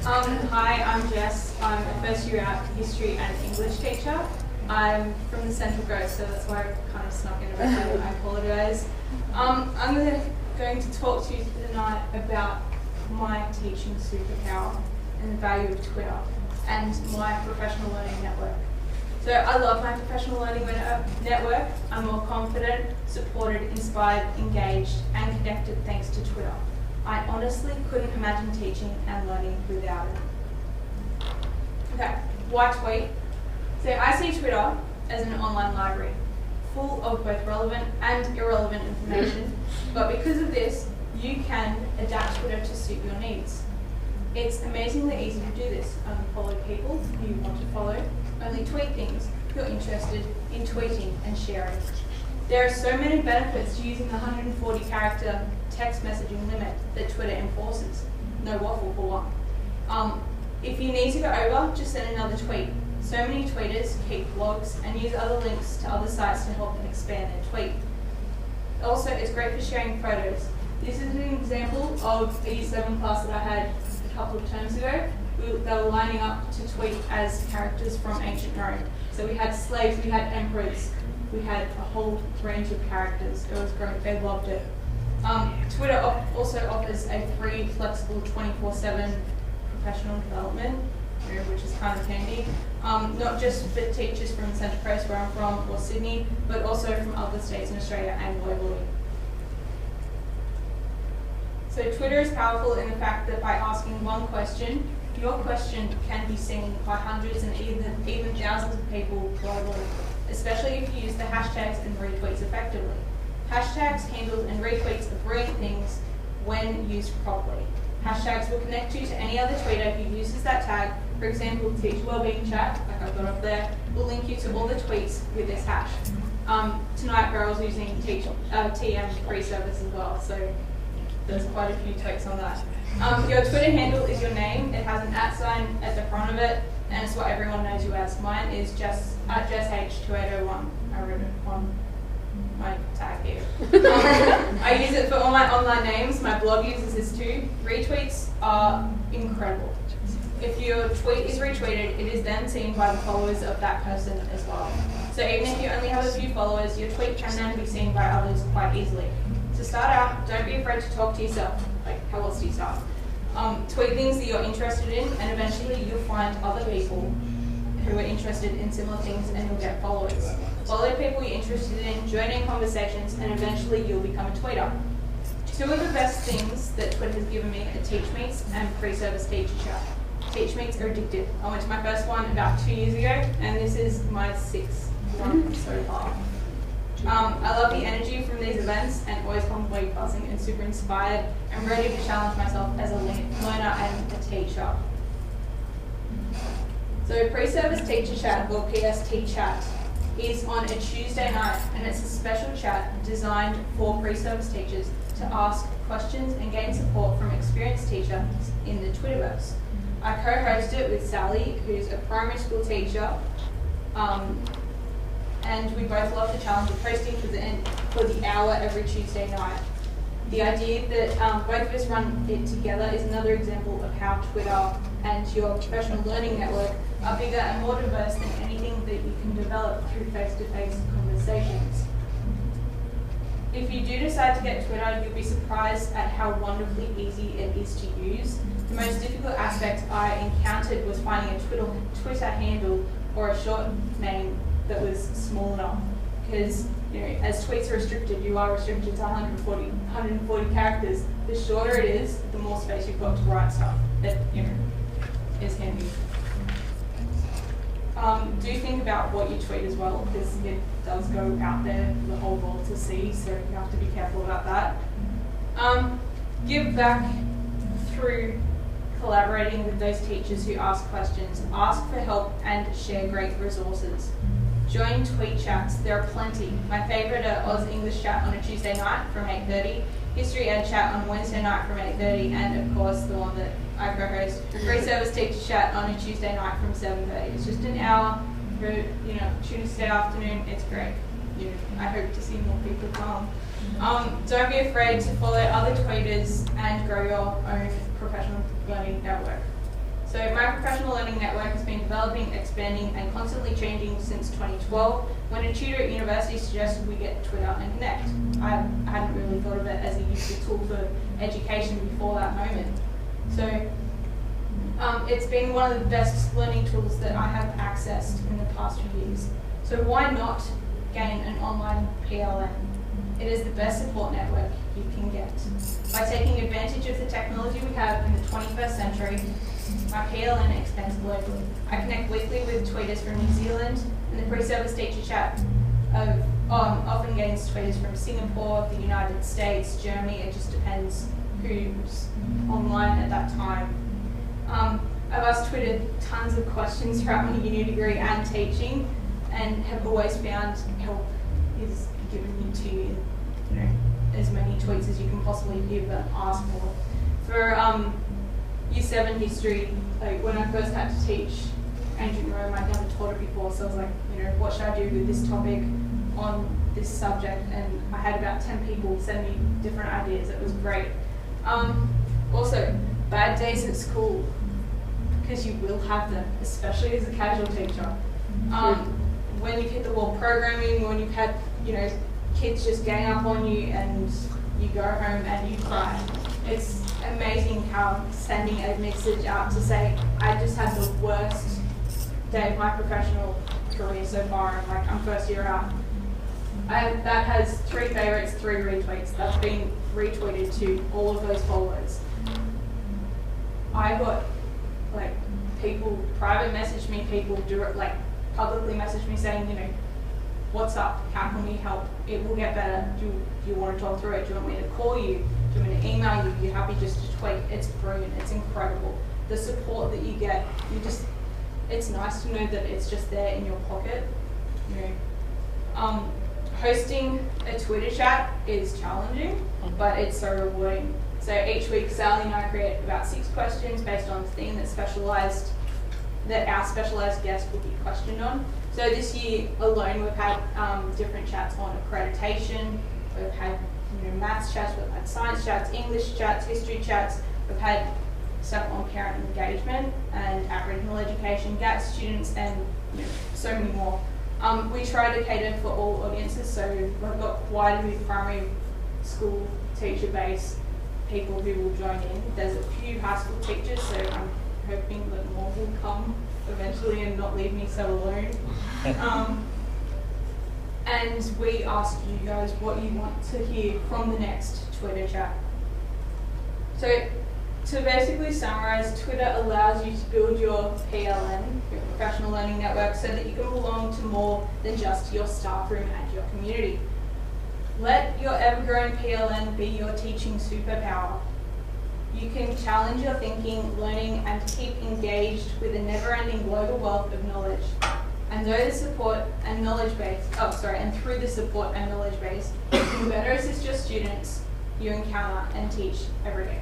Hi, I'm Jess. I'm a first year out history and English teacher. I'm from the Central Coast, so that's why I kind of snuck in a bit. I apologise. I'm going to talk to you tonight about my teaching superpower and the value of Twitter and my professional learning network. So I love my professional learning network. I'm more confident, supported, inspired, engaged and connected thanks to Twitter. I honestly couldn't imagine teaching and learning without it. Okay, why tweet? So I see Twitter as an online library, full of both relevant and irrelevant information, but because of this, you can adapt Twitter to suit your needs. It's amazingly easy to do this. Only follow people who you want to follow, only tweet things you're interested in tweeting and sharing. There are so many benefits to using the 140 character text messaging limit that Twitter enforces. No waffle for one. If you need to go over, just send another tweet. So many tweeters keep blogs and use other links to other sites to help them expand their tweet. Also, it's great for sharing photos. This is an example of a Year 7 class that I had a couple of terms ago. They were lining up to tweet as characters from ancient Rome. So we had slaves, we had emperors, we had a whole range of characters. It was great, they loved it. Twitter also offers a free, flexible 24/7 professional development, which is kind of handy. Not just for teachers from the Central Coast where I'm from or Sydney, but also from other states in Australia and globally. So Twitter is powerful in the fact that by asking one question, your question can be seen by hundreds and even thousands of people globally, especially if you use the hashtags and retweets effectively. Hashtags, handles, and retweets are brilliant things when used properly. Hashtags will connect you to any other tweeter who uses that tag. For example, Teach Wellbeing Chat, like I've got up there, will link you to all the tweets with this hash. Tonight, girls using TM free service as well, so there's quite a few takes on that. Your Twitter handle is your name. It has an @ at the front of it, and it's what everyone knows you as. Mine is Jess @JessH2801. I wrote it on my tag here. I use it for all my online names. My blog uses this too. Retweets are incredible. If your tweet is retweeted, it is then seen by the followers of that person as well. So even if you only have a few followers, your tweet can then be seen by others quite easily. To start out, don't be afraid to talk to yourself. Like, how else do you start? Tweet things that you're interested in, and eventually you'll find other people who are interested in similar things and you'll get followers. Follow people you're interested in, join in conversations, and eventually you'll become a tweeter. Two of the best things that Twitter has given me are Teach Meets and pre-service teacher chat. Teach Meets are addictive. I went to my first one about 2 years ago, and this is my 6th one so far. I love the energy from these events and always come away buzzing and super inspired and ready to challenge myself as a learner and a teacher. So pre-service teacher chat, or PST chat, is on a Tuesday night, and it's a special chat designed for pre-service teachers to ask questions and gain support from experienced teachers in the Twitterverse. I co-host it with Sally, who's a primary school teacher, and we both love the challenge of hosting for the hour every Tuesday night. The idea that both of us run it together is another example of how Twitter and your professional learning network are bigger and more diverse than anything that you can develop through face-to-face conversations. If you do decide to get Twitter, you'll be surprised at how wonderfully easy it is to use. The most difficult aspect I encountered was finding a Twitter handle or a short name that was small enough, because as tweets are restricted, you are restricted to 140 characters. The shorter it is, the more space you've got to write stuff. That is handy. Do think about what you tweet as well, because it does go out there for the whole world to see, so you have to be careful about that. Give back through collaborating with those teachers who ask questions. Ask for help and share great resources. Join tweet chats, there are plenty. My favourite are Oz English chat on a Tuesday night from 8:30, History Ed chat on Wednesday night from 8:30, and of course the one that I co-host, Free Service Teacher chat on a Tuesday night from 7:30. It's just an hour for Tuesday afternoon. It's great. I hope to see more people come. Don't be afraid to follow other tweeters and grow your own professional learning network. developing, expanding, and constantly changing since 2012, when a tutor at university suggested we get Twitter and connect. I hadn't really thought of it as a useful tool for education before that moment. So it's been one of the best learning tools that I have accessed in the past few years. So why not gain an online PLN? It is the best support network you can get. By taking advantage of the technology we have in the 21st century, my PLN extends globally. I connect weekly with tweeters from New Zealand, and the pre-service teacher chat often gains tweeters from Singapore, the United States, Germany. It just depends who's online at that time. I've asked Twitter tons of questions throughout my uni degree and teaching, and have always found help is given to you, as many tweets as you can possibly give and ask for. For Year 7 history, like when I first had to teach ancient Rome, I'd never taught it before, so I was like, what should I do with this topic on this subject? And I had about 10 people send me different ideas. It was great. Also, bad days at school, because you will have them, especially as a casual teacher. When you've hit the wall programming, when you've had, kids just gang up on you and you go home and you cry. It's amazing how sending a message out to say, I just had the worst day of my professional career so far, and I'm first year out. That has 3 favorites, 3 retweets. That's been retweeted to all of those followers. I got people private message me, people publicly message me saying, what's up? How can we help? It will get better. Do you want to talk through it? Do you want me to call you? Do you want me to email you? You're happy just to tweet? It's brilliant. It's incredible. The support that you get, it's nice to know that it's just there in your pocket. Hosting a Twitter chat is challenging, but it's so rewarding. So each week, Sally and I create about 6 questions based on a theme that our specialised guest will be questioned on. So this year alone, we've had different chats on accreditation. We've had maths chats, we've had science chats, English chats, history chats. We've had stuff on parent engagement and Aboriginal education, GAT students, and so many more. We try to cater for all audiences, so we've got quite a big primary school teacher base, people who will join in. There's a few high school teachers, so I'm hoping that more will come eventually and not leave me so alone. And we ask you guys what you want to hear from the next Twitter chat. So to basically summarize, Twitter allows you to build your PLN, your professional learning network, so that you can belong to more than just your staff room and your community. Let your ever-growing PLN be your teaching superpower. You can challenge your thinking, learning, and keep engaged with a never-ending global wealth of knowledge. And through the support and knowledge base, you can better assist your students you encounter and teach every day.